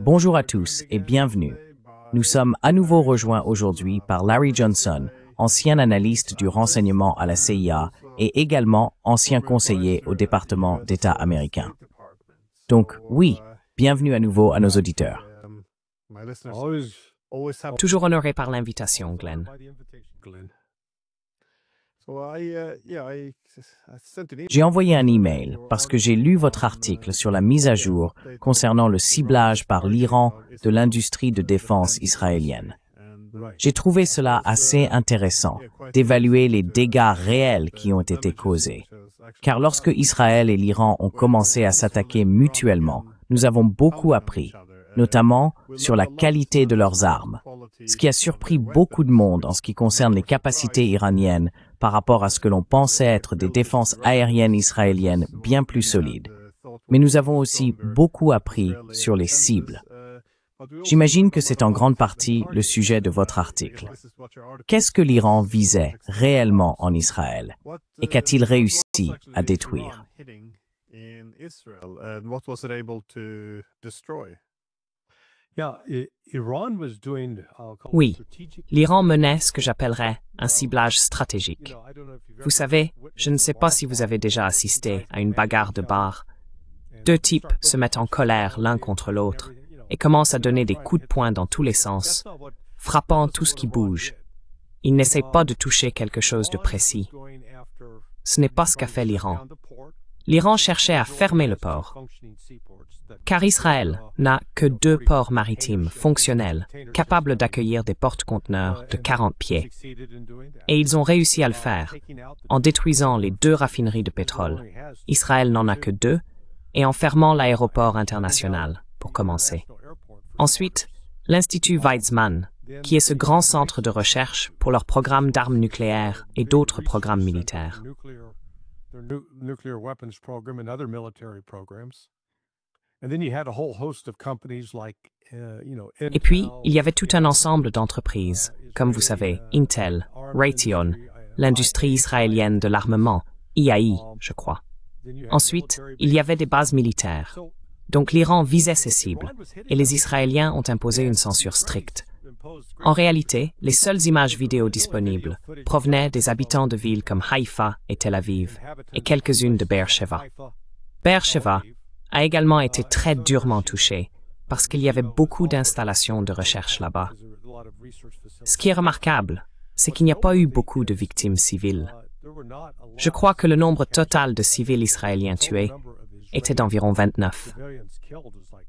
Bonjour à tous et bienvenue. Nous sommes à nouveau rejoints aujourd'hui par Larry Johnson, ancien analyste du renseignement à la CIA et également ancien conseiller au département d'État américain. Donc oui, bienvenue à nouveau à nos auditeurs. Toujours honoré par l'invitation, Glenn. J'ai envoyé un email parce que j'ai lu votre article sur la mise à jour concernant le ciblage par l'Iran de l'industrie de défense israélienne. J'ai trouvé cela assez intéressant d'évaluer les dégâts réels qui ont été causés. Car lorsque Israël et l'Iran ont commencé à s'attaquer mutuellement, nous avons beaucoup appris, notamment sur la qualité de leurs armes, ce qui a surpris beaucoup de monde en ce qui concerne les capacités iraniennes par rapport à ce que l'on pensait être des défenses aériennes israéliennes bien plus solides. Mais nous avons aussi beaucoup appris sur les cibles. J'imagine que c'est en grande partie le sujet de votre article. Qu'est-ce que l'Iran visait réellement en Israël et qu'a-t-il réussi à détruire? Oui, l'Iran menait ce que j'appellerais un ciblage stratégique. Vous savez, je ne sais pas si vous avez déjà assisté à une bagarre de bar. Deux types se mettent en colère l'un contre l'autre et commencent à donner des coups de poing dans tous les sens, frappant tout ce qui bouge. Ils n'essayent pas de toucher quelque chose de précis. Ce n'est pas ce qu'a fait l'Iran. L'Iran cherchait à fermer le port, car Israël n'a que 2 ports maritimes fonctionnels, capables d'accueillir des porte-conteneurs de 40 pieds. Et ils ont réussi à le faire, en détruisant les 2 raffineries de pétrole. Israël n'en a que 2, et en fermant l'aéroport international, pour commencer. Ensuite, l'Institut Weizmann, qui est ce grand centre de recherche pour leurs programmes d'armes nucléaires et d'autres programmes militaires. Et puis, il y avait tout un ensemble d'entreprises, comme vous savez, Intel, Raytheon, l'industrie israélienne de l'armement, IAI, je crois. Ensuite, il y avait des bases militaires. Donc l'Iran visait ces cibles, et les Israéliens ont imposé une censure stricte. En réalité, les seules images vidéo disponibles provenaient des habitants de villes comme Haïfa et Tel Aviv, et quelques-unes de Beersheva. Beersheva a également été très durement touchée, parce qu'il y avait beaucoup d'installations de recherche là-bas. Ce qui est remarquable, c'est qu'il n'y a pas eu beaucoup de victimes civiles. Je crois que le nombre total de civils israéliens tués était d'environ 29.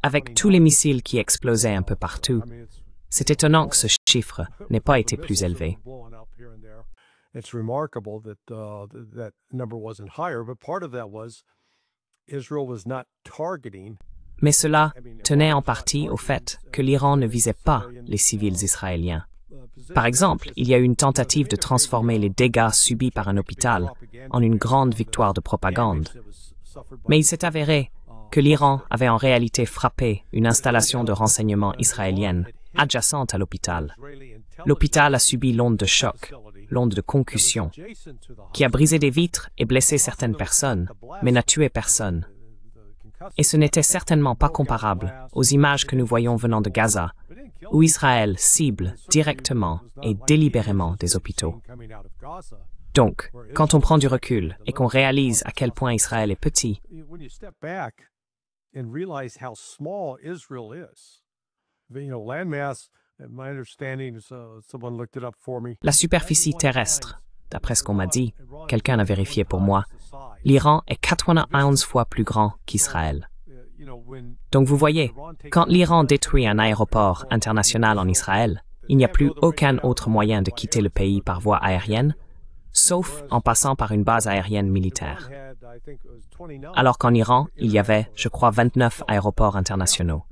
Avec tous les missiles qui explosaient un peu partout, c'est étonnant que ce chiffre n'ait pas été plus élevé. Mais cela tenait en partie au fait que l'Iran ne visait pas les civils israéliens. Par exemple, il y a eu une tentative de transformer les dégâts subis par un hôpital en une grande victoire de propagande. Mais il s'est avéré que l'Iran avait en réalité frappé une installation de renseignement israélienne adjacente à l'hôpital. L'hôpital a subi l'onde de choc, l'onde de concussion, qui a brisé des vitres et blessé certaines personnes, mais n'a tué personne. Et ce n'était certainement pas comparable aux images que nous voyons venant de Gaza, où Israël cible directement et délibérément des hôpitaux. Donc, quand on prend du recul et qu'on réalise à quel point Israël est petit, la superficie terrestre, d'après ce qu'on m'a dit, quelqu'un a vérifié pour moi, l'Iran est 91 fois plus grand qu'Israël. Donc vous voyez, quand l'Iran détruit un aéroport international en Israël, il n'y a plus aucun autre moyen de quitter le pays par voie aérienne, sauf en passant par une base aérienne militaire. Alors qu'en Iran, il y avait, je crois, 29 aéroports internationaux.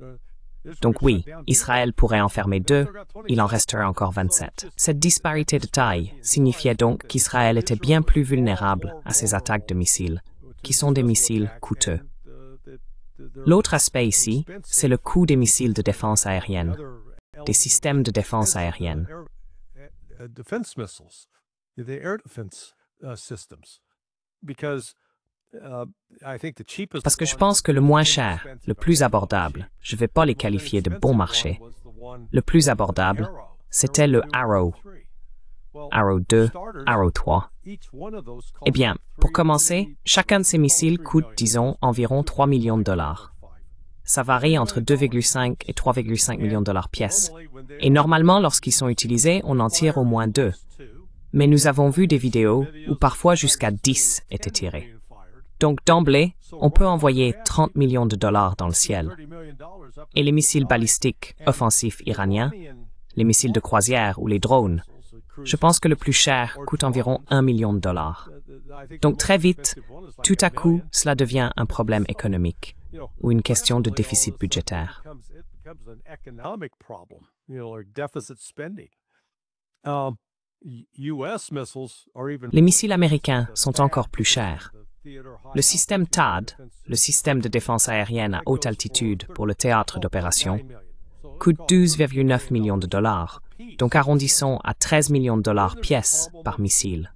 Donc oui, Israël pourrait en fermer 2, il en resterait encore 27. Cette disparité de taille signifiait donc qu'Israël était bien plus vulnérable à ces attaques de missiles, qui sont des missiles coûteux. L'autre aspect ici, c'est le coût des missiles de défense aérienne, des systèmes de défense aérienne. Parce que je pense que le moins cher, le plus abordable, je ne vais pas les qualifier de bon marché. Le plus abordable, c'était le Arrow. Arrow 2, Arrow 3. Eh bien, pour commencer, chacun de ces missiles coûte, disons, environ 3 millions de dollars. Ça varie entre 2,5 et 3,5 millions de dollars pièce. Et normalement, lorsqu'ils sont utilisés, on en tire au moins 2. Mais nous avons vu des vidéos où parfois jusqu'à 10 étaient tirés. Donc d'emblée, on peut envoyer 30 millions de dollars dans le ciel. Et les missiles balistiques offensifs iraniens, les missiles de croisière ou les drones, je pense que le plus cher coûte environ 1 million de dollars. Donc très vite, tout à coup, cela devient un problème économique ou une question de déficit budgétaire. Les missiles américains sont encore plus chers. Le système THAAD, le système de défense aérienne à haute altitude pour le théâtre d'opération, coûte 12,9 millions de dollars, donc arrondissons à 13 millions de dollars pièce par missile.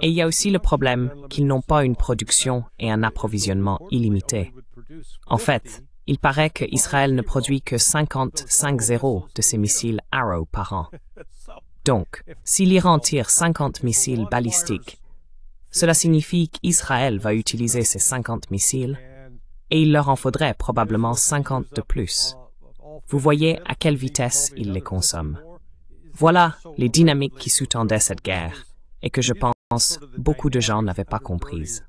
Et il y a aussi le problème qu'ils n'ont pas une production et un approvisionnement illimité. En fait, il paraît qu'Israël ne produit que 50 de ces missiles Arrow par an. Donc, si l'Iran tire 50 missiles balistiques, cela signifie qu'Israël va utiliser ces 50 missiles et il leur en faudrait probablement 50 de plus. Vous voyez à quelle vitesse ils les consomment. Voilà les dynamiques qui sous-tendaient cette guerre et que je pense beaucoup de gens n'avaient pas comprises.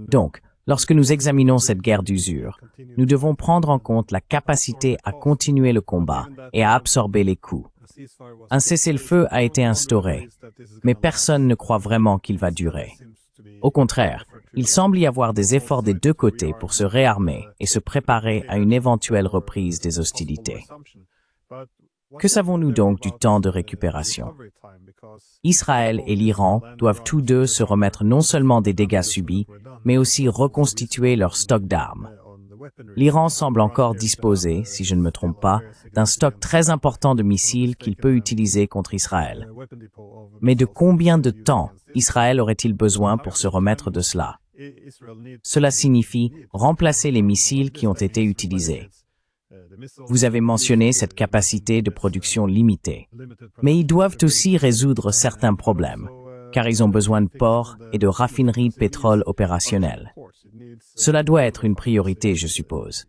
Donc, lorsque nous examinons cette guerre d'usure, nous devons prendre en compte la capacité à continuer le combat et à absorber les coûts. Un cessez-le-feu a été instauré, mais personne ne croit vraiment qu'il va durer. Au contraire, il semble y avoir des efforts des deux côtés pour se réarmer et se préparer à une éventuelle reprise des hostilités. Que savons-nous donc du temps de récupération? Israël et l'Iran doivent tous deux se remettre non seulement des dégâts subis, mais aussi reconstituer leur stock d'armes. L'Iran semble encore disposer, si je ne me trompe pas, d'un stock très important de missiles qu'il peut utiliser contre Israël. Mais de combien de temps Israël aurait-il besoin pour se remettre de cela? Cela signifie remplacer les missiles qui ont été utilisés. Vous avez mentionné cette capacité de production limitée, mais ils doivent aussi résoudre certains problèmes, car ils ont besoin de ports et de raffineries de pétrole opérationnelles. Cela doit être une priorité, je suppose.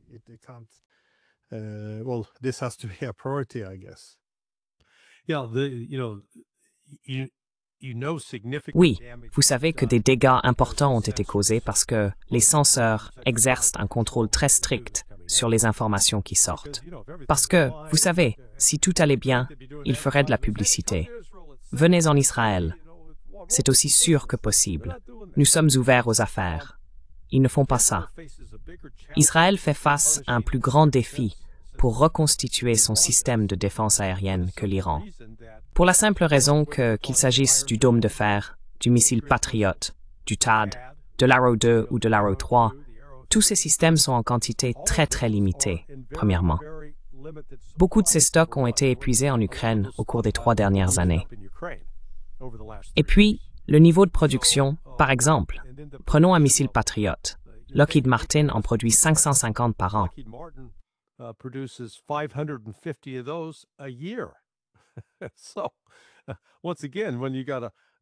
Oui, vous savez que des dégâts importants ont été causés parce que les censeurs exercent un contrôle très strict sur les informations qui sortent. Parce que, vous savez, si tout allait bien, ils feraient de la publicité. Venez en Israël. C'est aussi sûr que possible. Nous sommes ouverts aux affaires. Ils ne font pas ça. Israël fait face à un plus grand défi pour reconstituer son système de défense aérienne que l'Iran. Pour la simple raison qu'il s'agisse du dôme de fer, du missile Patriot, du THAAD, de l'Arrow 2 ou de l'Arrow 3, tous ces systèmes sont en quantité très limitée, premièrement. Beaucoup de ces stocks ont été épuisés en Ukraine au cours des 3 dernières années. Et puis, le niveau de production, par exemple, prenons un missile Patriot. Lockheed Martin en produit 550 par an.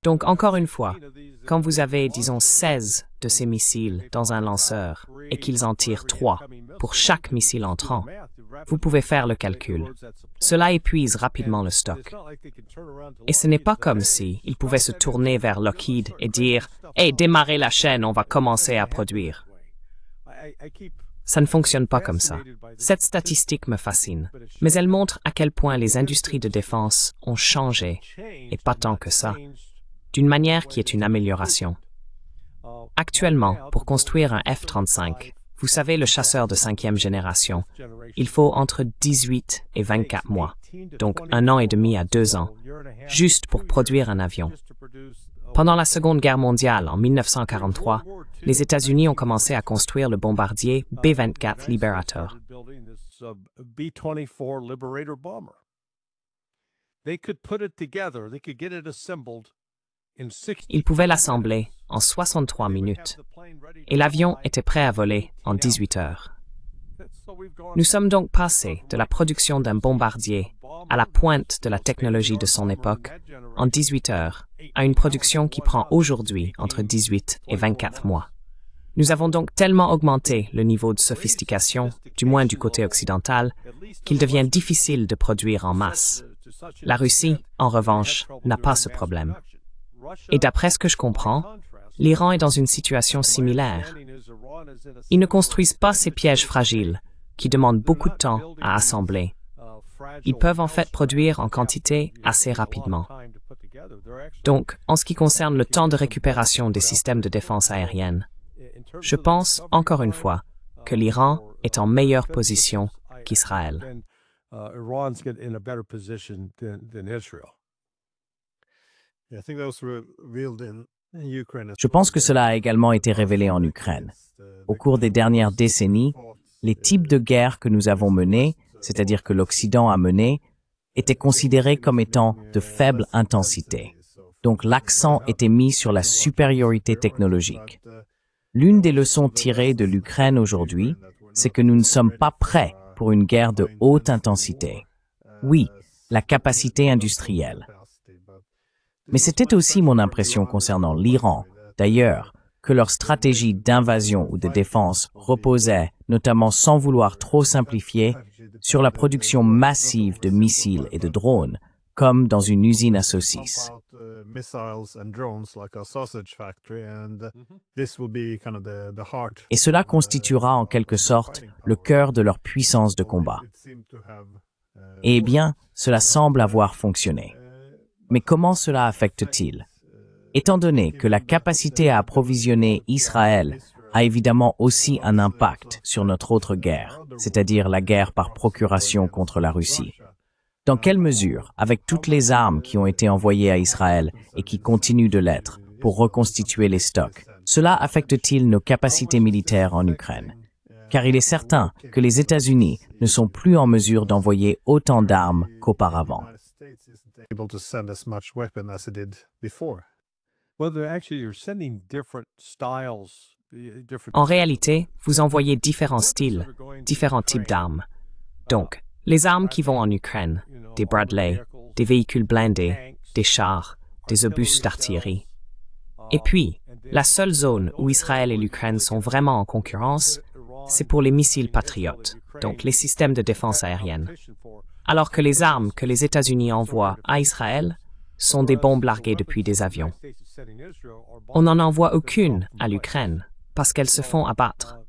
Donc, encore une fois, quand vous avez, disons, 16 de ces missiles dans un lanceur et qu'ils en tirent 3 pour chaque missile entrant, vous pouvez faire le calcul. Cela épuise rapidement le stock. Et ce n'est pas comme si ils pouvaient se tourner vers Lockheed et dire « Hey, démarrez la chaîne, on va commencer à produire ». Ça ne fonctionne pas comme ça. Cette statistique me fascine, mais elle montre à quel point les industries de défense ont changé, et pas tant que ça, d'une manière qui est une amélioration. Actuellement, pour construire un F-35, vous savez, le chasseur de 5e génération, il faut entre 18 et 24 mois, donc 1 an et demi à 2 ans, juste pour produire un avion. Pendant la Seconde Guerre mondiale, en 1943, les États-Unis ont commencé à construire le bombardier B-24 Liberator. Ils pouvaient l'assembler en 63 minutes et l'avion était prêt à voler en 18 heures. Nous sommes donc passés de la production d'un bombardier à la pointe de la technologie de son époque en 18 heures à une production qui prend aujourd'hui entre 18 et 24 mois. Nous avons donc tellement augmenté le niveau de sophistication, du moins du côté occidental, qu'il devient difficile de produire en masse. La Russie, en revanche, n'a pas ce problème. Et d'après ce que je comprends, l'Iran est dans une situation similaire. Ils ne construisent pas ces pièges fragiles, qui demandent beaucoup de temps à assembler. Ils peuvent en fait produire en quantité assez rapidement. Donc, en ce qui concerne le temps de récupération des systèmes de défense aérienne, je pense, encore une fois, que l'Iran est en meilleure position qu'Israël. Je pense que cela a également été révélé en Ukraine. Au cours des dernières décennies, les types de guerres que nous avons menées, c'est-à-dire que l'Occident a menées, étaient considérés comme étant de faible intensité. Donc l'accent était mis sur la supériorité technologique. L'une des leçons tirées de l'Ukraine aujourd'hui, c'est que nous ne sommes pas prêts pour une guerre de haute intensité. Oui, la capacité industrielle. Mais c'était aussi mon impression concernant l'Iran, d'ailleurs, que leur stratégie d'invasion ou de défense reposait, notamment sans vouloir trop simplifier, sur la production massive de missiles et de drones, comme dans une usine à saucisses. Et cela constituera en quelque sorte le cœur de leur puissance de combat. Eh bien, cela semble avoir fonctionné. Mais comment cela affecte-t-il? Étant donné que la capacité à approvisionner Israël a évidemment aussi un impact sur notre autre guerre, c'est-à-dire la guerre par procuration contre la Russie. Dans quelle mesure, avec toutes les armes qui ont été envoyées à Israël et qui continuent de l'être pour reconstituer les stocks, cela affecte-t-il nos capacités militaires en Ukraine? Car il est certain que les États-Unis ne sont plus en mesure d'envoyer autant d'armes qu'auparavant. En réalité, vous envoyez différents styles, différents types d'armes. Donc, les armes qui vont en Ukraine, des Bradley, des véhicules blindés, des chars, des obus d'artillerie. Et puis, la seule zone où Israël et l'Ukraine sont vraiment en concurrence, c'est pour les missiles patriotes, donc les systèmes de défense aérienne. Alors que les armes que les États-Unis envoient à Israël sont des bombes larguées depuis des avions. On n'en envoie aucune à l'Ukraine parce qu'elles se font abattre.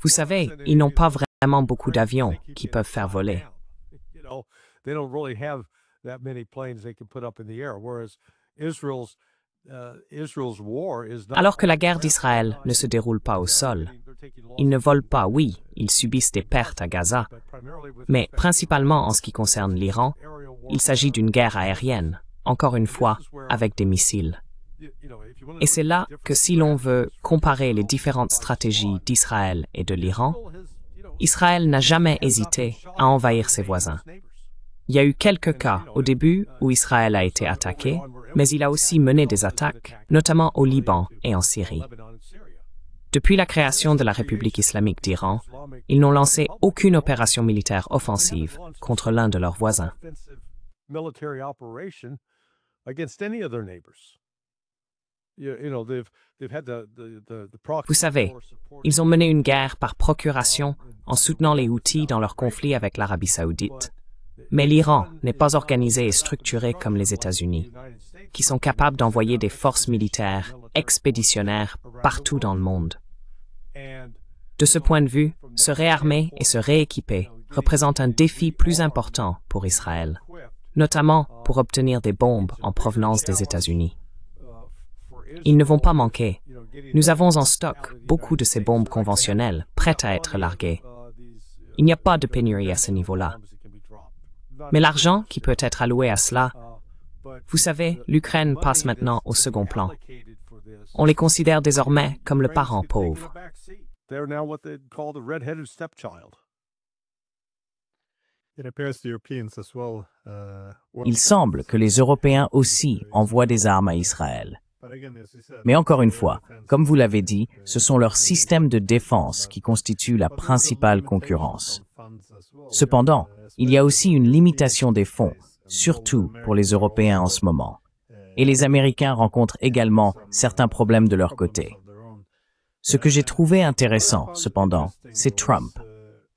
Vous savez, ils n'ont pas vraiment beaucoup d'avions qui peuvent faire voler. Alors que la guerre d'Israël ne se déroule pas au sol. Ils ne volent pas, oui, ils subissent des pertes à Gaza, mais principalement en ce qui concerne l'Iran, il s'agit d'une guerre aérienne, encore une fois, avec des missiles. Et c'est là que si l'on veut comparer les différentes stratégies d'Israël et de l'Iran, Israël n'a jamais hésité à envahir ses voisins. Il y a eu quelques cas au début où Israël a été attaqué, mais il a aussi mené des attaques, notamment au Liban et en Syrie. Depuis la création de la République islamique d'Iran, ils n'ont lancé aucune opération militaire offensive contre l'un de leurs voisins. Vous savez, ils ont mené une guerre par procuration en soutenant les Houthis dans leur conflit avec l'Arabie saoudite. Mais l'Iran n'est pas organisé et structuré comme les États-Unis, qui sont capables d'envoyer des forces militaires expéditionnaires partout dans le monde. De ce point de vue, se réarmer et se rééquiper représente un défi plus important pour Israël, notamment pour obtenir des bombes en provenance des États-Unis. Ils ne vont pas manquer. Nous avons en stock beaucoup de ces bombes conventionnelles prêtes à être larguées. Il n'y a pas de pénurie à ce niveau-là. Mais l'argent qui peut être alloué à cela, vous savez, l'Ukraine passe maintenant au second plan. On les considère désormais comme le parent pauvre. Il semble que les Européens aussi envoient des armes à Israël. Mais encore une fois, comme vous l'avez dit, ce sont leurs systèmes de défense qui constituent la principale concurrence. Cependant, il y a aussi une limitation des fonds, surtout pour les Européens en ce moment. Et les Américains rencontrent également certains problèmes de leur côté. Ce que j'ai trouvé intéressant, cependant, c'est Trump.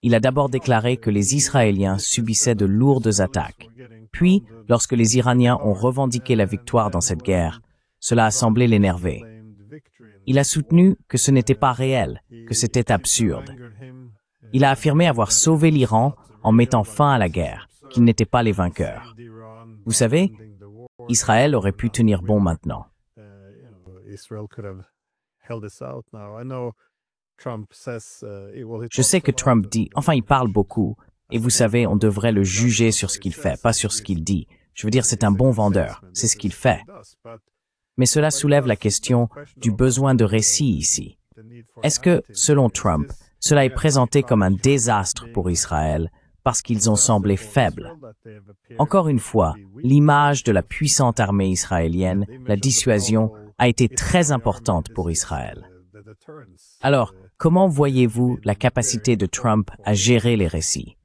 Il a d'abord déclaré que les Israéliens subissaient de lourdes attaques. Puis, lorsque les Iraniens ont revendiqué la victoire dans cette guerre, cela a semblé l'énerver. Il a soutenu que ce n'était pas réel, que c'était absurde. Il a affirmé avoir sauvé l'Iran en mettant fin à la guerre, qu'ils n'étaient pas les vainqueurs. Vous savez, Israël aurait pu tenir bon maintenant. Je sais que Trump dit, enfin il parle beaucoup, et vous savez, on devrait le juger sur ce qu'il fait, pas sur ce qu'il dit. Je veux dire, c'est un bon vendeur, c'est ce qu'il fait. Mais cela soulève la question du besoin de récit ici. Est-ce que, selon Trump, cela est présenté comme un désastre pour Israël parce qu'ils ont semblé faibles? Encore une fois, l'image de la puissante armée israélienne, la dissuasion, a été très importante pour Israël. Alors, comment voyez-vous la capacité de Trump à gérer les récits?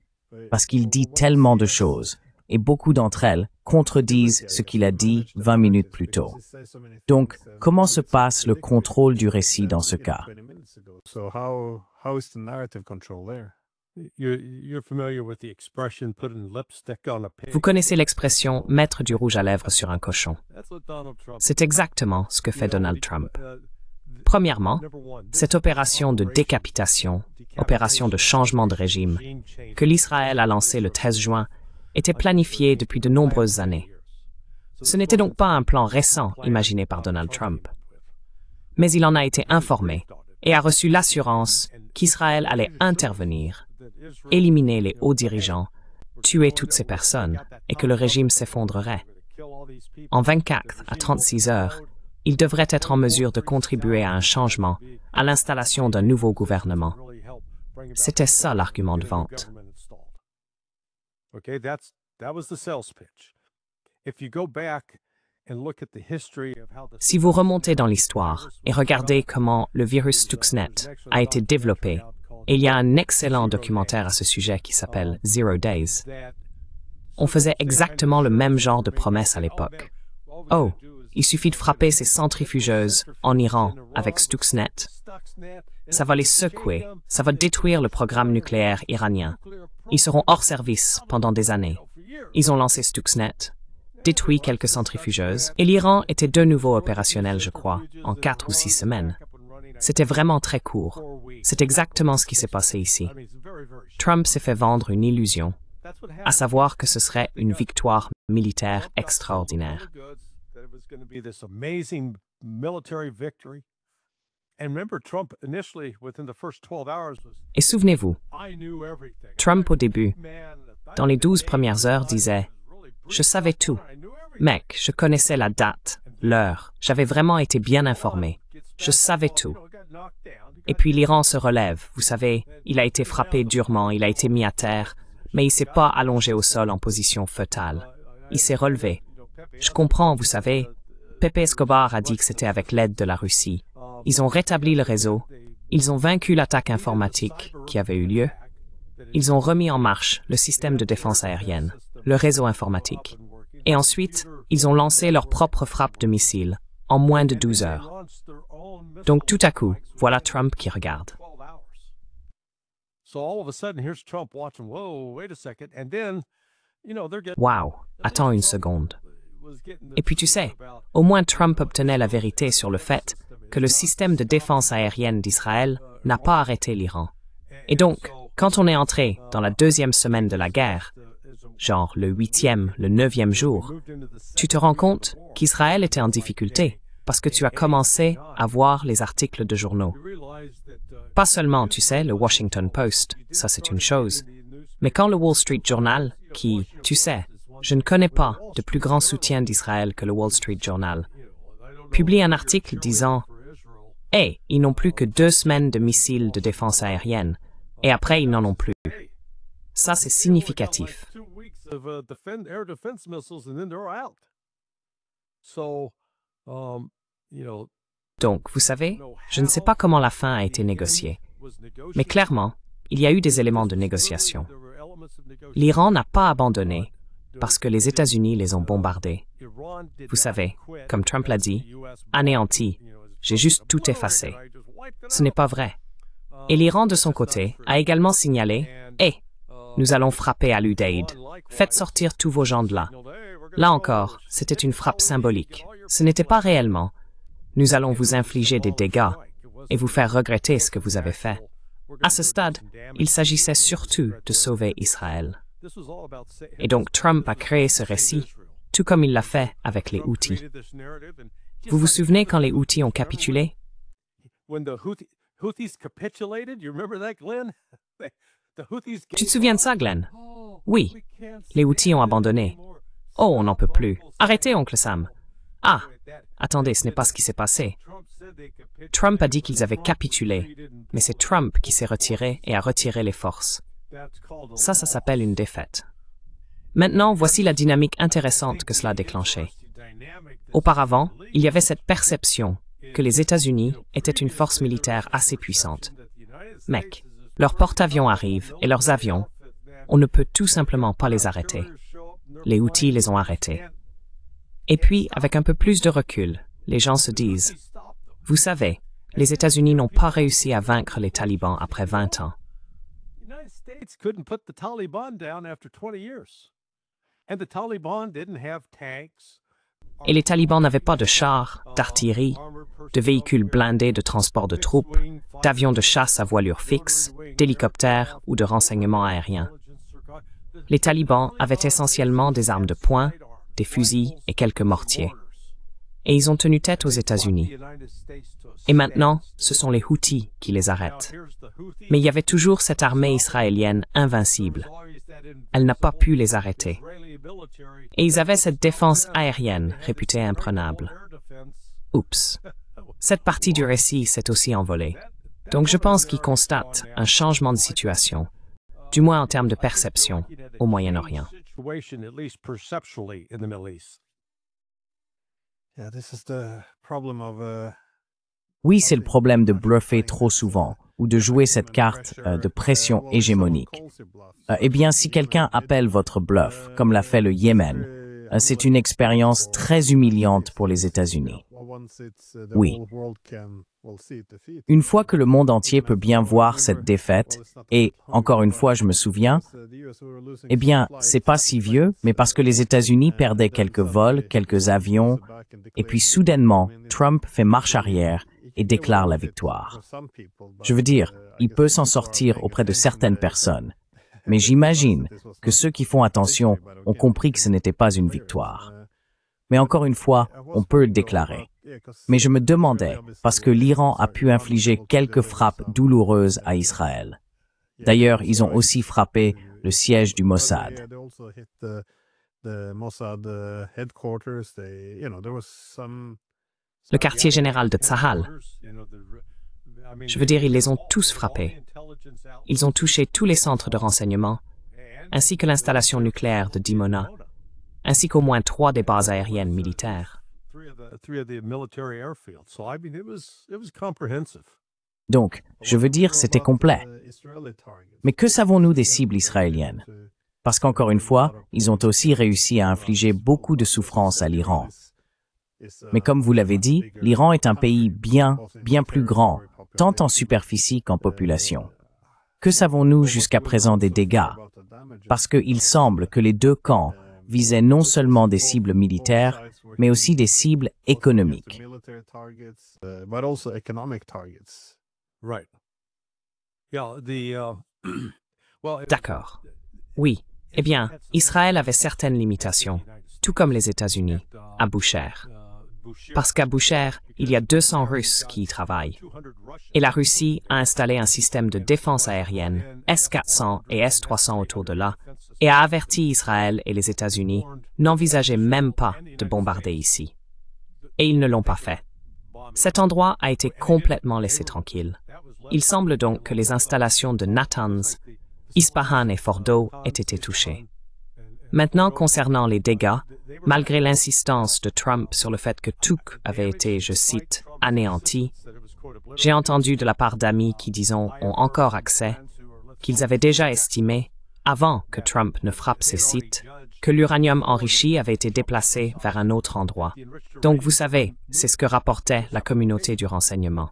Parce qu'il dit tellement de choses, et beaucoup d'entre elles contredisent ce qu'il a dit 20 minutes plus tôt. Donc, comment se passe le contrôle du récit dans ce cas? Vous connaissez l'expression « mettre du rouge à lèvres sur un cochon ». C'est exactement ce que fait Donald Trump. Premièrement, cette opération de décapitation, opération de changement de régime, que l'Israël a lancée le 13 juin, était planifiée depuis de nombreuses années. Ce n'était donc pas un plan récent imaginé par Donald Trump. Mais il en a été informé et a reçu l'assurance qu'Israël allait intervenir, éliminer les hauts dirigeants, tuer toutes ces personnes et que le régime s'effondrerait. En 24 à 36 heures, il devrait être en mesure de contribuer à un changement, à l'installation d'un nouveau gouvernement. C'était ça l'argument de vente. Si vous remontez dans l'histoire et regardez comment le virus Stuxnet a été développé, il y a un excellent documentaire à ce sujet qui s'appelle Zero Days. On faisait exactement le même genre de promesses à l'époque. Oh, il suffit de frapper ces centrifugeuses en Iran avec Stuxnet. Ça va les secouer, ça va détruire le programme nucléaire iranien. Ils seront hors service pendant des années. Ils ont lancé Stuxnet, détruit quelques centrifugeuses, et l'Iran était de nouveau opérationnel, je crois, en 4 ou 6 semaines. C'était vraiment très court. C'est exactement ce qui s'est passé ici. Trump s'est fait vendre une illusion, à savoir que ce serait une victoire militaire extraordinaire. Et souvenez-vous, Trump au début, dans les 12 premières heures, disait « Je savais tout. Mec, je connaissais la date, l'heure. J'avais vraiment été bien informé. Je savais tout. » Et puis l'Iran se relève. Vous savez, il a été frappé durement, il a été mis à terre, mais il ne s'est pas allongé au sol en position fœtale. Il s'est relevé. Je comprends, vous savez. Pepe Escobar a dit que c'était avec l'aide de la Russie. Ils ont rétabli le réseau. Ils ont vaincu l'attaque informatique qui avait eu lieu. Ils ont remis en marche le système de défense aérienne, le réseau informatique. Et ensuite, ils ont lancé leur propre frappe de missiles en moins de 12 heures. Donc tout à coup, voilà Trump qui regarde. Wow, attends une seconde. Et puis tu sais, au moins Trump obtenait la vérité sur le fait que le système de défense aérienne d'Israël n'a pas arrêté l'Iran. Et donc, quand on est entré dans la 2e semaine de la guerre, genre le 8e, le 9e jour, tu te rends compte qu'Israël était en difficulté parce que tu as commencé à voir les articles de journaux. Pas seulement, tu sais, le Washington Post, ça c'est une chose, mais quand le Wall Street Journal, qui, tu sais, je ne connais pas de plus grand soutien d'Israël que le Wall Street Journal, publie un article disant « Hey, ils n'ont plus que 2 semaines de missiles de défense aérienne, et après ils n'en ont plus. » Ça, c'est significatif. Donc, vous savez, je ne sais pas comment la fin a été négociée, mais clairement, il y a eu des éléments de négociation. L'Iran n'a pas abandonné parce que les États-Unis les ont bombardés. Vous savez, comme Trump l'a dit, anéanti, j'ai juste tout effacé. Ce n'est pas vrai. Et l'Iran, de son côté, a également signalé « Hé, nous allons frapper à l'Udeid. Faites sortir tous vos gens de là. » Là encore, c'était une frappe symbolique. Ce n'était pas réellement « Nous allons vous infliger des dégâts et vous faire regretter ce que vous avez fait. » À ce stade, il s'agissait surtout de sauver Israël. Et donc Trump a créé ce récit, tout comme il l'a fait avec les Houthis. Vous vous souvenez quand les Houthis ont capitulé? Tu te souviens de ça, Glenn? Oui, les Houthis ont abandonné. Oh, on n'en peut plus. Arrêtez, oncle Sam. Ah, attendez, ce n'est pas ce qui s'est passé. Trump a dit qu'ils avaient capitulé, mais c'est Trump qui s'est retiré et a retiré les forces. Ça s'appelle une défaite. Maintenant, voici la dynamique intéressante que cela a déclenché. Auparavant, il y avait cette perception que les États-Unis étaient une force militaire assez puissante. Mec, leurs porte-avions arrivent et leurs avions, on ne peut tout simplement pas les arrêter. Les Houthis les ont arrêtés. Et puis, avec un peu plus de recul, les gens se disent, vous savez, les États-Unis n'ont pas réussi à vaincre les talibans après 20 ans. Et les talibans n'avaient pas de chars, d'artillerie, de véhicules blindés de transport de troupes, d'avions de chasse à voilure fixe, d'hélicoptères ou de renseignements aériens. Les talibans avaient essentiellement des armes de poing, des fusils et quelques mortiers. Et ils ont tenu tête aux États-Unis. Et maintenant, ce sont les Houthis qui les arrêtent. Mais il y avait toujours cette armée israélienne invincible. Elle n'a pas pu les arrêter. Et ils avaient cette défense aérienne réputée imprenable. Oups. Cette partie du récit s'est aussi envolée. Donc je pense qu'ils constatent un changement de situation, du moins en termes de perception, au Moyen-Orient. Oui, c'est le problème de bluffer trop souvent ou de jouer cette carte de pression hégémonique. Eh bien, si quelqu'un appelle votre bluff, comme l'a fait le Yémen, c'est une expérience très humiliante pour les États-Unis. Oui. Une fois que le monde entier peut bien voir cette défaite, et encore une fois, je me souviens, eh bien, c'est pas si vieux, mais parce que les États-Unis perdaient quelques vols, quelques avions, et puis soudainement, Trump fait marche arrière et déclare la victoire. Je veux dire, il peut s'en sortir auprès de certaines personnes, mais j'imagine que ceux qui font attention ont compris que ce n'était pas une victoire. Mais encore une fois, on peut le déclarer. Mais je me demandais, parce que l'Iran a pu infliger quelques frappes douloureuses à Israël. D'ailleurs, ils ont aussi frappé le siège du Mossad. Le quartier général de Tzahal. Je veux dire, ils les ont tous frappés. Ils ont touché tous les centres de renseignement, ainsi que l'installation nucléaire de Dimona, ainsi qu'au moins 3 des bases aériennes militaires. Donc, je veux dire, c'était complet. Mais que savons-nous des cibles israéliennes? Parce qu'encore une fois, ils ont aussi réussi à infliger beaucoup de souffrance à l'Iran. Mais comme vous l'avez dit, l'Iran est un pays bien plus grand, tant en superficie qu'en population. Que savons-nous jusqu'à présent des dégâts? Parce qu'il semble que les deux camps visaient non seulement des cibles militaires, mais aussi des cibles économiques. D'accord. Oui. Eh bien, Israël avait certaines limitations, tout comme les États-Unis, à Boucher. Parce qu'à Boucher, il y a 200 Russes qui y travaillent. Et la Russie a installé un système de défense aérienne, S-400 et S-300 autour de là, et a averti Israël et les États-Unis n'envisageaient même pas de bombarder ici. Et ils ne l'ont pas fait. Cet endroit a été complètement laissé tranquille. Il semble donc que les installations de Natanz Ispahan et Fordo aient été touchés. Maintenant, concernant les dégâts, malgré l'insistance de Trump sur le fait que Touk avait été, je cite, anéanti, j'ai entendu de la part d'amis qui, disons, ont encore accès, qu'ils avaient déjà estimé, avant que Trump ne frappe ces sites, que l'uranium enrichi avait été déplacé vers un autre endroit. Donc, vous savez, c'est ce que rapportait la communauté du renseignement.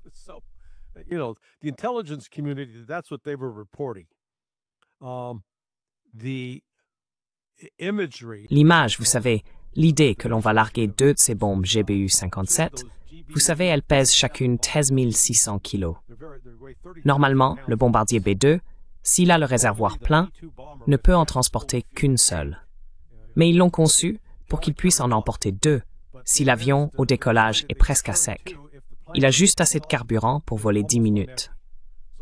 L'image, vous savez, l'idée que l'on va larguer 2 de ces bombes GBU-57, vous savez, elles pèsent chacune 13 600 kilos. Normalement, le bombardier B-2, s'il a le réservoir plein, ne peut en transporter qu'une seule. Mais ils l'ont conçu pour qu'il puisse en emporter 2, si l'avion, au décollage, est presque à sec. Il a juste assez de carburant pour voler 10 minutes.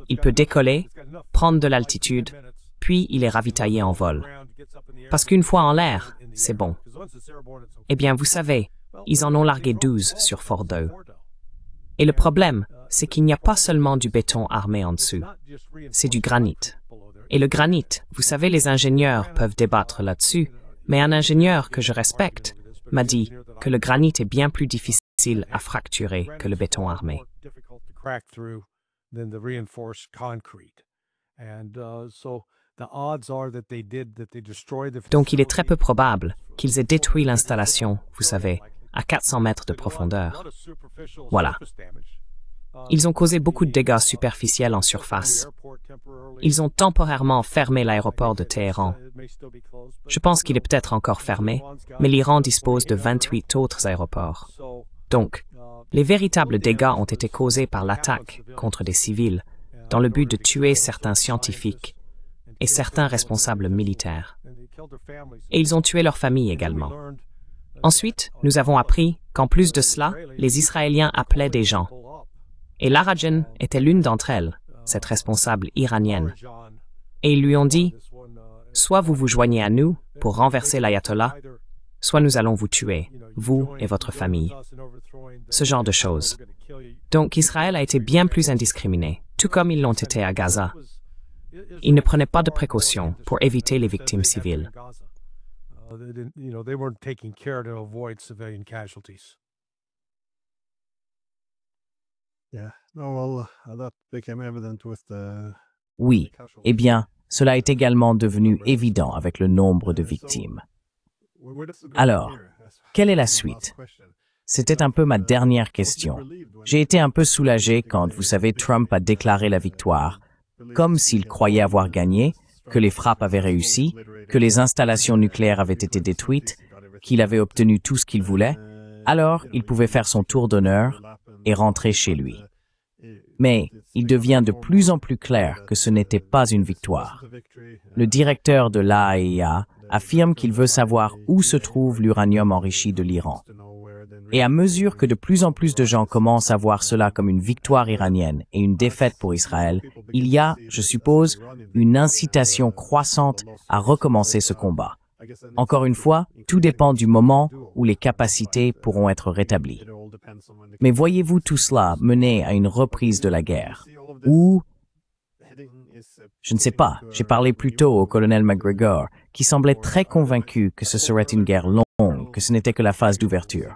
Il peut décoller, prendre de l'altitude, puis il est ravitaillé en vol. Parce qu'une fois en l'air, c'est bon. Eh bien, vous savez, ils en ont largué 12 sur Fordo. Et le problème, c'est qu'il n'y a pas seulement du béton armé en dessous, c'est du granit. Et le granit, vous savez, les ingénieurs peuvent débattre là-dessus, mais un ingénieur que je respecte m'a dit que le granit est bien plus difficile à fracturer que le béton armé. Donc il est très peu probable qu'ils aient détruit l'installation, vous savez, à 400 mètres de profondeur. Voilà. Ils ont causé beaucoup de dégâts superficiels en surface. Ils ont temporairement fermé l'aéroport de Téhéran. Je pense qu'il est peut-être encore fermé, mais l'Iran dispose de 28 autres aéroports. Donc, les véritables dégâts ont été causés par l'attaque contre des civils, dans le but de tuer certains scientifiques et certains responsables militaires. Et ils ont tué leurs familles également. Ensuite, nous avons appris qu'en plus de cela, les Israéliens appelaient des gens. Et Larajan était l'une d'entre elles, cette responsable iranienne. Et ils lui ont dit, soit vous vous joignez à nous pour renverser l'ayatollah, soit nous allons vous tuer, vous et votre famille. Ce genre de choses. Donc Israël a été bien plus indiscriminé, tout comme ils l'ont été à Gaza. Ils ne prenaient pas de précautions pour éviter les victimes civiles. Oui, eh bien, cela est également devenu évident avec le nombre de victimes. Alors, quelle est la suite? C'était un peu ma dernière question. J'ai été un peu soulagé quand, vous savez, Trump a déclaré la victoire, comme s'il croyait avoir gagné, que les frappes avaient réussi, que les installations nucléaires avaient été détruites, qu'il avait obtenu tout ce qu'il voulait, alors il pouvait faire son tour d'honneur et rentrer chez lui. Mais il devient de plus en plus clair que ce n'était pas une victoire. Le directeur de l'AIEA affirme qu'il veut savoir où se trouve l'uranium enrichi de l'Iran. Et à mesure que de plus en plus de gens commencent à voir cela comme une victoire iranienne et une défaite pour Israël, il y a, je suppose, une incitation croissante à recommencer ce combat. Encore une fois, tout dépend du moment où les capacités pourront être rétablies. Mais voyez-vous tout cela mener à une reprise de la guerre? Ou, je ne sais pas, j'ai parlé plus tôt au colonel McGregor, qui semblait très convaincu que ce serait une guerre longue, que ce n'était que la phase d'ouverture.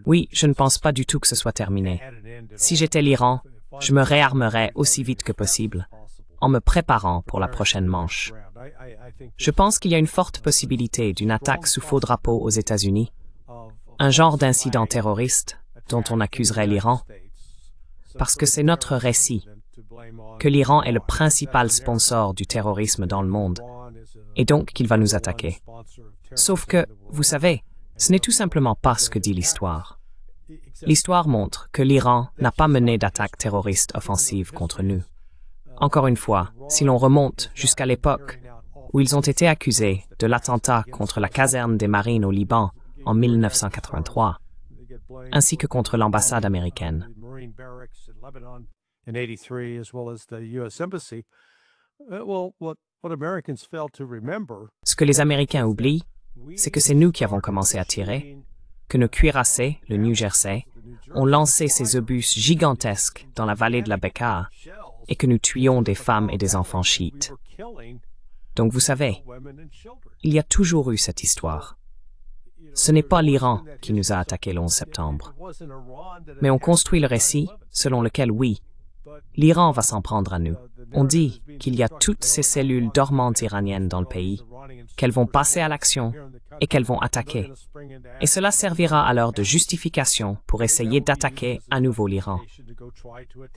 Oui, je ne pense pas du tout que ce soit terminé. Si j'étais l'Iran, je me réarmerais aussi vite que possible, en me préparant pour la prochaine manche. Je pense qu'il y a une forte possibilité d'une attaque sous faux drapeau aux États-Unis, un genre d'incident terroriste dont on accuserait l'Iran, parce que c'est notre récit, que l'Iran est le principal sponsor du terrorisme dans le monde, et donc qu'il va nous attaquer. Sauf que, vous savez, ce n'est tout simplement pas ce que dit l'histoire. L'histoire montre que l'Iran n'a pas mené d'attaque terroriste offensive contre nous. Encore une fois, si l'on remonte jusqu'à l'époque où ils ont été accusés de l'attentat contre la caserne des Marines au Liban en 1983, ainsi que contre l'ambassade américaine. Ce que les Américains oublient, c'est que c'est nous qui avons commencé à tirer, que nos cuirassés, le New Jersey, ont lancé ces obus gigantesques dans la vallée de la Bekaa et que nous tuions des femmes et des enfants chiites. Donc vous savez, il y a toujours eu cette histoire. Ce n'est pas l'Iran qui nous a attaqués le 11 septembre. Mais on construit le récit selon lequel, oui, l'Iran va s'en prendre à nous. On dit qu'il y a toutes ces cellules dormantes iraniennes dans le pays, qu'elles vont passer à l'action et qu'elles vont attaquer. Et cela servira alors de justification pour essayer d'attaquer à nouveau l'Iran.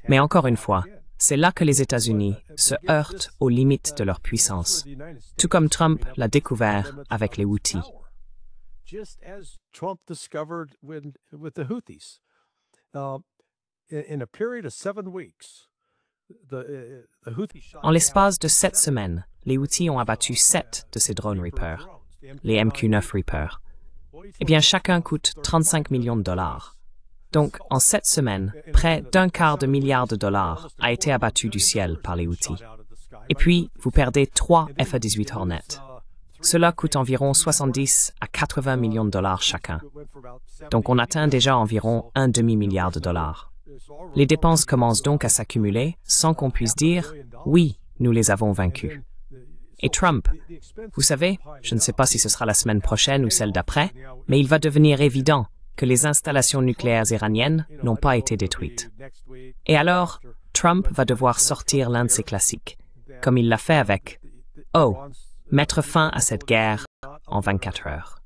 Mais encore une fois, c'est là que les États-Unis se heurtent aux limites de leur puissance, tout comme Trump l'a découvert avec les Houthis. Just as Trump discovered with the Houthis. In a period of 7 weeks, the Houthis shot En l'espace de 7 semaines, les Houthis ont abattu 7 de ces drones Reaper, les MQ-9 Reaper. Eh bien, chacun coûte 35 millions de dollars. Donc, en 7 semaines, près d'1/4 de milliard de dollars a été abattu du ciel par les Houthis. Et puis, vous perdez 3 F-18 Hornet. Cela coûte environ 70 à 80 millions de dollars chacun. Donc, on atteint déjà environ un demi-milliard de dollars. Les dépenses commencent donc à s'accumuler sans qu'on puisse dire « oui, nous les avons vaincus ». Et Trump, vous savez, je ne sais pas si ce sera la semaine prochaine ou celle d'après, mais il va devenir évident que les installations nucléaires iraniennes n'ont pas été détruites. Et alors, Trump va devoir sortir l'un de ses classiques, comme il l'a fait avec « oh, mettre fin à cette guerre en 24 heures ».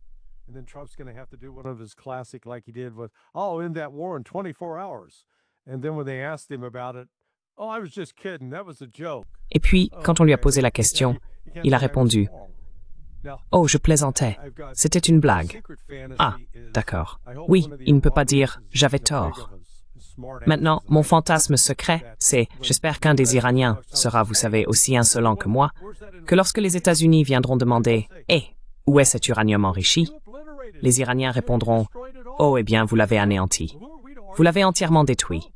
Et puis, quand on lui a posé la question, il a répondu « Oh, je plaisantais, c'était une blague. » Ah, d'accord. Oui, il ne peut pas dire « j'avais tort ». Maintenant, mon fantasme secret, c'est « j'espère qu'un des Iraniens sera, vous savez, aussi insolent que moi, que lorsque les États-Unis viendront demander « hé, où est cet uranium enrichi ?» les Iraniens répondront « oh, eh bien, vous l'avez anéanti. Vous l'avez entièrement détruit. »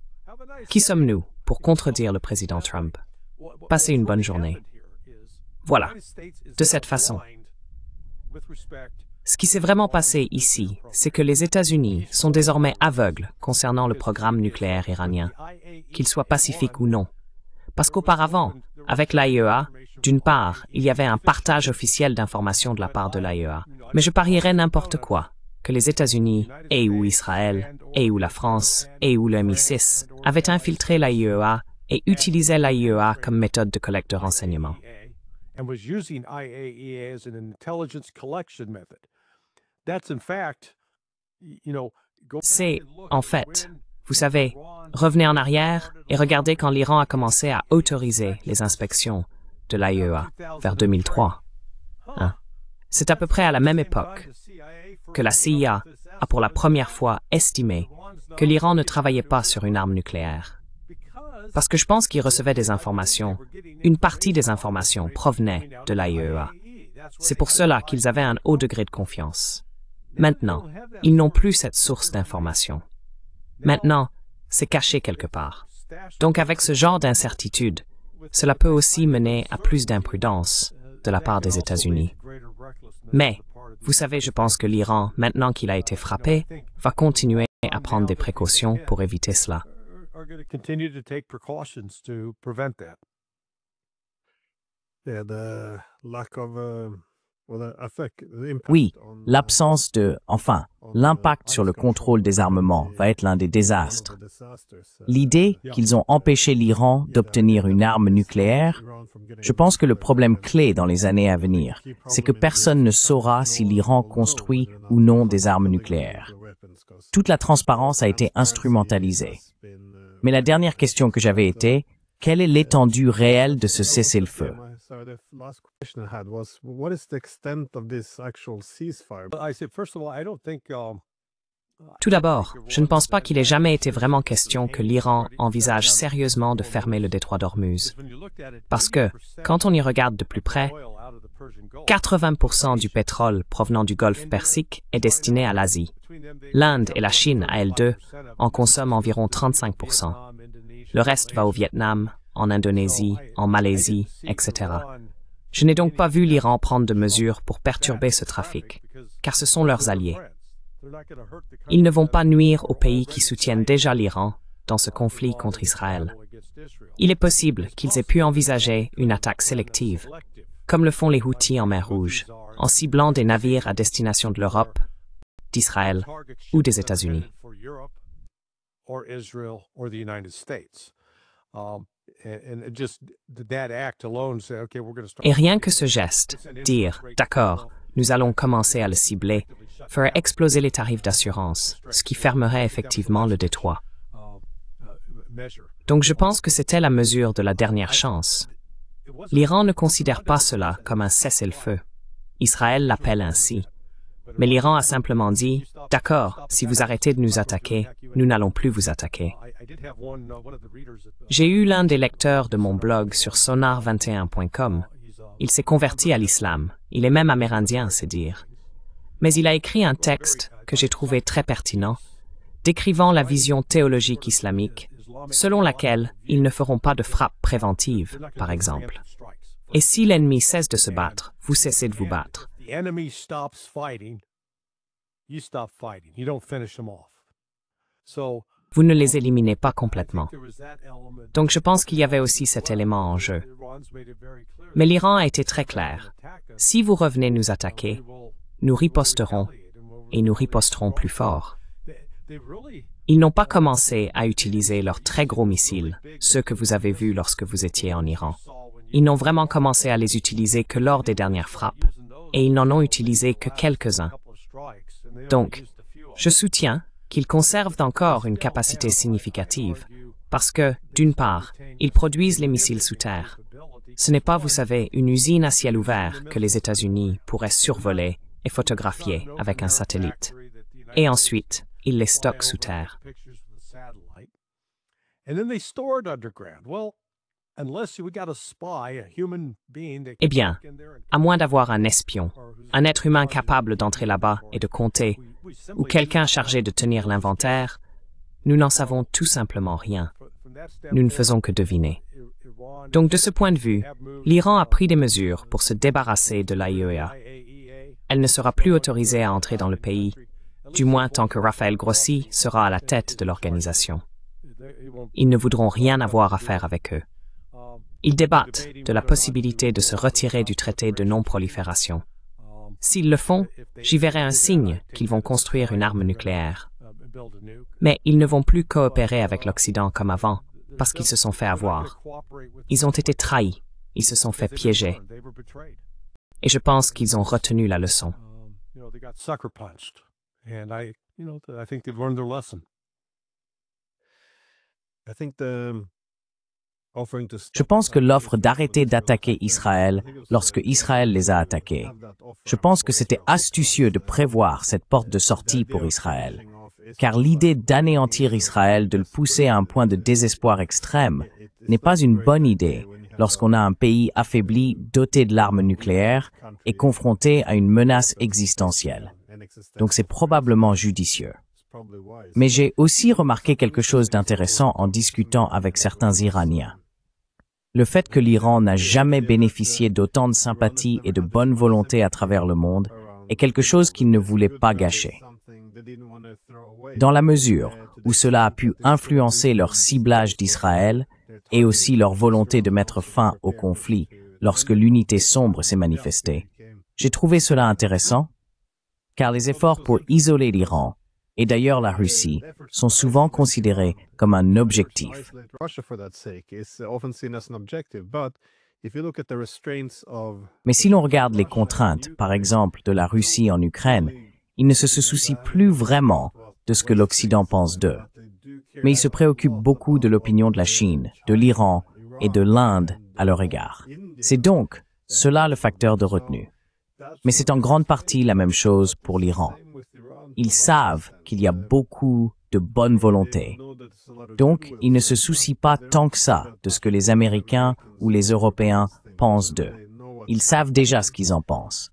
Qui sommes-nous pour contredire le président Trump? Passez une bonne journée. Voilà, de cette façon. Ce qui s'est vraiment passé ici, c'est que les États-Unis sont désormais aveugles concernant le programme nucléaire iranien, qu'il soit pacifique ou non. Parce qu'auparavant, avec l'AIEA, d'une part, il y avait un partage officiel d'informations de la part de l'AIEA. Mais je parierais n'importe quoi, que les États-Unis, et ou Israël, et ou la France, et ou le MI6, avaient infiltré l'AIEA et utilisaient l'AIEA comme méthode de collecte de renseignements. C'est, en fait, vous savez, revenez en arrière et regardez quand l'Iran a commencé à autoriser les inspections de l'AIEA, vers 2003. Hein? C'est à peu près à la même époque que la CIA a pour la première fois estimé que l'Iran ne travaillait pas sur une arme nucléaire. Parce que je pense qu'ils recevaient des informations. Une partie des informations provenait de l'AIEA. C'est pour cela qu'ils avaient un haut degré de confiance. Maintenant, ils n'ont plus cette source d'information. Maintenant, c'est caché quelque part. Donc avec ce genre d'incertitude, cela peut aussi mener à plus d'imprudence de la part des États-Unis. Mais, vous savez, je pense que l'Iran, maintenant qu'il a été frappé, va continuer à prendre des précautions pour éviter cela. Oui, l'absence de, enfin, l'impact sur le contrôle des armements va être l'un des désastres. L'idée qu'ils ont empêché l'Iran d'obtenir une arme nucléaire, je pense que le problème clé dans les années à venir, c'est que personne ne saura si l'Iran construit ou non des armes nucléaires. Toute la transparence a été instrumentalisée. Mais la dernière question que j'avais était, quelle est l'étendue réelle de ce cessez-le-feu? Tout d'abord, je ne pense pas qu'il ait jamais été vraiment question que l'Iran envisage sérieusement de fermer le détroit d'Ormuz. Parce que, quand on y regarde de plus près, 80% du pétrole provenant du golfe Persique est destiné à l'Asie. L'Inde et la Chine, à elles deux, en consomment environ 35%. Le reste va au Vietnam, en Indonésie, en Malaisie, etc. Je n'ai donc pas vu l'Iran prendre de mesures pour perturber ce trafic, car ce sont leurs alliés. Ils ne vont pas nuire aux pays qui soutiennent déjà l'Iran dans ce conflit contre Israël. Il est possible qu'ils aient pu envisager une attaque sélective, comme le font les Houthis en mer Rouge, en ciblant des navires à destination de l'Europe, d'Israël ou des États-Unis. Et rien que ce geste, dire « d'accord, nous allons commencer à le cibler », ferait exploser les tarifs d'assurance, ce qui fermerait effectivement le détroit. Donc je pense que c'était la mesure de la dernière chance. L'Iran ne considère pas cela comme un cessez-le-feu. Israël l'appelle ainsi. Mais l'Iran a simplement dit « D'accord, si vous arrêtez de nous attaquer, nous n'allons plus vous attaquer ». J'ai eu l'un des lecteurs de mon blog sur sonar21.com. Il s'est converti à l'islam. Il est même amérindien, c'est dire. Mais il a écrit un texte que j'ai trouvé très pertinent, décrivant la vision théologique islamique, selon laquelle ils ne feront pas de frappe préventive, par exemple. Et si l'ennemi cesse de se battre, vous cessez de vous battre. Vous ne les éliminez pas complètement. Donc je pense qu'il y avait aussi cet élément en jeu. Mais l'Iran a été très clair. Si vous revenez nous attaquer, nous riposterons, et nous riposterons plus fort. Ils n'ont pas commencé à utiliser leurs très gros missiles, ceux que vous avez vus lorsque vous étiez en Iran. Ils n'ont vraiment commencé à les utiliser que lors des dernières frappes, et ils n'en ont utilisé que quelques-uns. Donc, je soutiens qu'ils conservent encore une capacité significative, parce que, d'une part, ils produisent les missiles sous terre. Ce n'est pas, vous savez, une usine à ciel ouvert que les États-Unis pourraient survoler et photographier avec un satellite. Et ensuite, ils les stockent sous terre. Eh bien, à moins d'avoir un espion, un être humain capable d'entrer là-bas et de compter, ou quelqu'un chargé de tenir l'inventaire, nous n'en savons tout simplement rien. Nous ne faisons que deviner. Donc de ce point de vue, l'Iran a pris des mesures pour se débarrasser de l'AIEA. Elle ne sera plus autorisée à entrer dans le pays, du moins tant que Raphaël Grossi sera à la tête de l'organisation. Ils ne voudront rien avoir à faire avec eux. Ils débattent de la possibilité de se retirer du traité de non-prolifération. S'ils le font, j'y verrai un signe qu'ils vont construire une arme nucléaire. Mais ils ne vont plus coopérer avec l'Occident comme avant, parce qu'ils se sont fait avoir. Ils ont été trahis, ils se sont fait piéger. Et je pense qu'ils ont retenu la leçon. Je pense que l'offre d'arrêter d'attaquer Israël lorsque Israël les a attaqués, je pense que c'était astucieux de prévoir cette porte de sortie pour Israël, car l'idée d'anéantir Israël, de le pousser à un point de désespoir extrême, n'est pas une bonne idée lorsqu'on a un pays affaibli, doté de l'arme nucléaire et confronté à une menace existentielle. Donc c'est probablement judicieux. Mais j'ai aussi remarqué quelque chose d'intéressant en discutant avec certains Iraniens. Le fait que l'Iran n'a jamais bénéficié d'autant de sympathie et de bonne volonté à travers le monde est quelque chose qu'ils ne voulaient pas gâcher. Dans la mesure où cela a pu influencer leur ciblage d'Israël et aussi leur volonté de mettre fin au conflit lorsque l'unité sombre s'est manifestée, j'ai trouvé cela intéressant, car les efforts pour isoler l'Iran, et d'ailleurs la Russie, sont souvent considérés comme un objectif. Mais si l'on regarde les contraintes, par exemple, de la Russie en Ukraine, ils ne se soucient plus vraiment de ce que l'Occident pense d'eux. Mais ils se préoccupent beaucoup de l'opinion de la Chine, de l'Iran et de l'Inde à leur égard. C'est donc cela le facteur de retenue. Mais c'est en grande partie la même chose pour l'Iran. Ils savent qu'il y a beaucoup de bonne volonté. Donc, ils ne se soucient pas tant que ça de ce que les Américains ou les Européens pensent d'eux. Ils savent déjà ce qu'ils en pensent.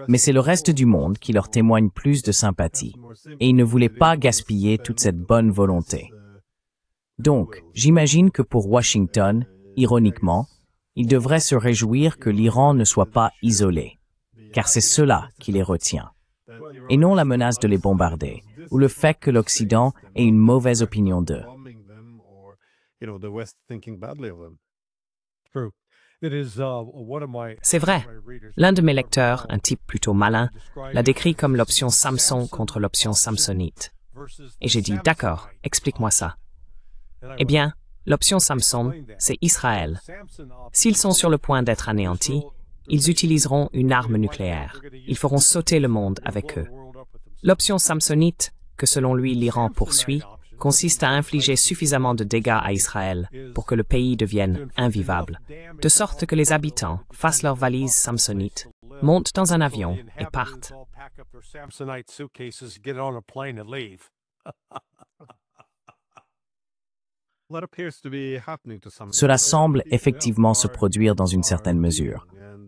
Mais c'est le reste du monde qui leur témoigne plus de sympathie. Et ils ne voulaient pas gaspiller toute cette bonne volonté. Donc, j'imagine que pour Washington, ironiquement, ils devraient se réjouir que l'Iran ne soit pas isolé, car c'est cela qui les retient. et non la menace de les bombarder, ou le fait que l'Occident ait une mauvaise opinion d'eux. True. It is one of my C'est vrai. L'un de mes lecteurs, un type plutôt malin, l'a décrit comme l'option Samson contre l'option Samsonite. Et j'ai dit, d'accord, explique-moi ça. Eh bien, l'option Samson, c'est Israël. S'ils sont sur le point d'être anéantis, ils utiliseront une arme nucléaire. Ils feront sauter le monde avec eux. L'option Samsonite, que selon lui l'Iran poursuit, consiste à infliger suffisamment de dégâts à Israël pour que le pays devienne invivable, de sorte que les habitants fassent leurs valises samsonites, montent dans un avion et partent. Cela semble effectivement se produire dans une certaine mesure.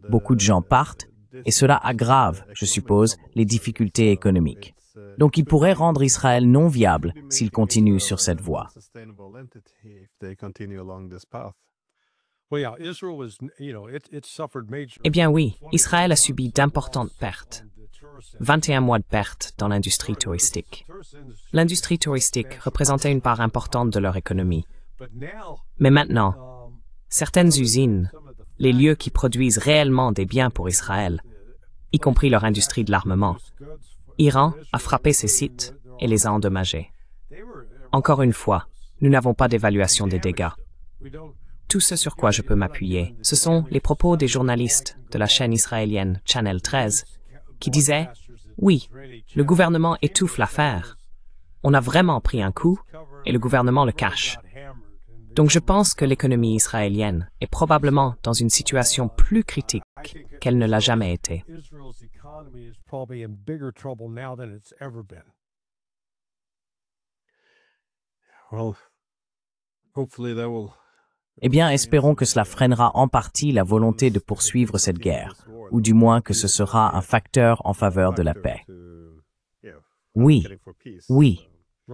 Beaucoup de gens partent, et cela aggrave, je suppose, les difficultés économiques. Donc il pourrait rendre Israël non viable s'il continue sur cette voie. Eh bien oui, Israël a subi d'importantes pertes. 21 mois de pertes dans l'industrie touristique. L'industrie touristique représentait une part importante de leur économie. Mais maintenant, certaines usines, les lieux qui produisent réellement des biens pour Israël, y compris leur industrie de l'armement, Iran a frappé ces sites et les a endommagés. Encore une fois, nous n'avons pas d'évaluation des dégâts. Tout ce sur quoi je peux m'appuyer, ce sont les propos des journalistes de la chaîne israélienne Channel 13 qui disaient « Oui, le gouvernement étouffe l'affaire. On a vraiment pris un coup et le gouvernement le cache. » Donc je pense que l'économie israélienne est probablement dans une situation plus critique qu'elle ne l'a jamais été. Eh bien, espérons que cela freinera en partie la volonté de poursuivre cette guerre, ou du moins que ce sera un facteur en faveur de la paix. Oui, oui.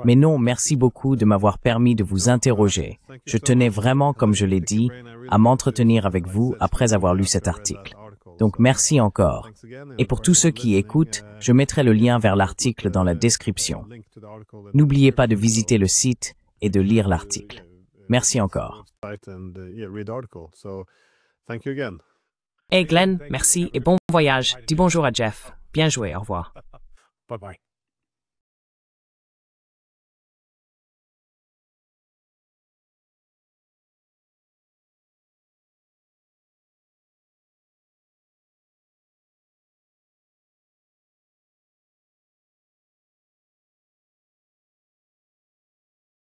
Mais non, merci beaucoup de m'avoir permis de vous interroger. Je tenais vraiment, comme je l'ai dit, à m'entretenir avec vous après avoir lu cet article. Donc merci encore. Et pour tous ceux qui écoutent, je mettrai le lien vers l'article dans la description. N'oubliez pas de visiter le site et de lire l'article. Merci encore. Hey Glenn, merci et bon voyage. Dis bonjour à Jeff. Bien joué, au revoir. Bye-bye.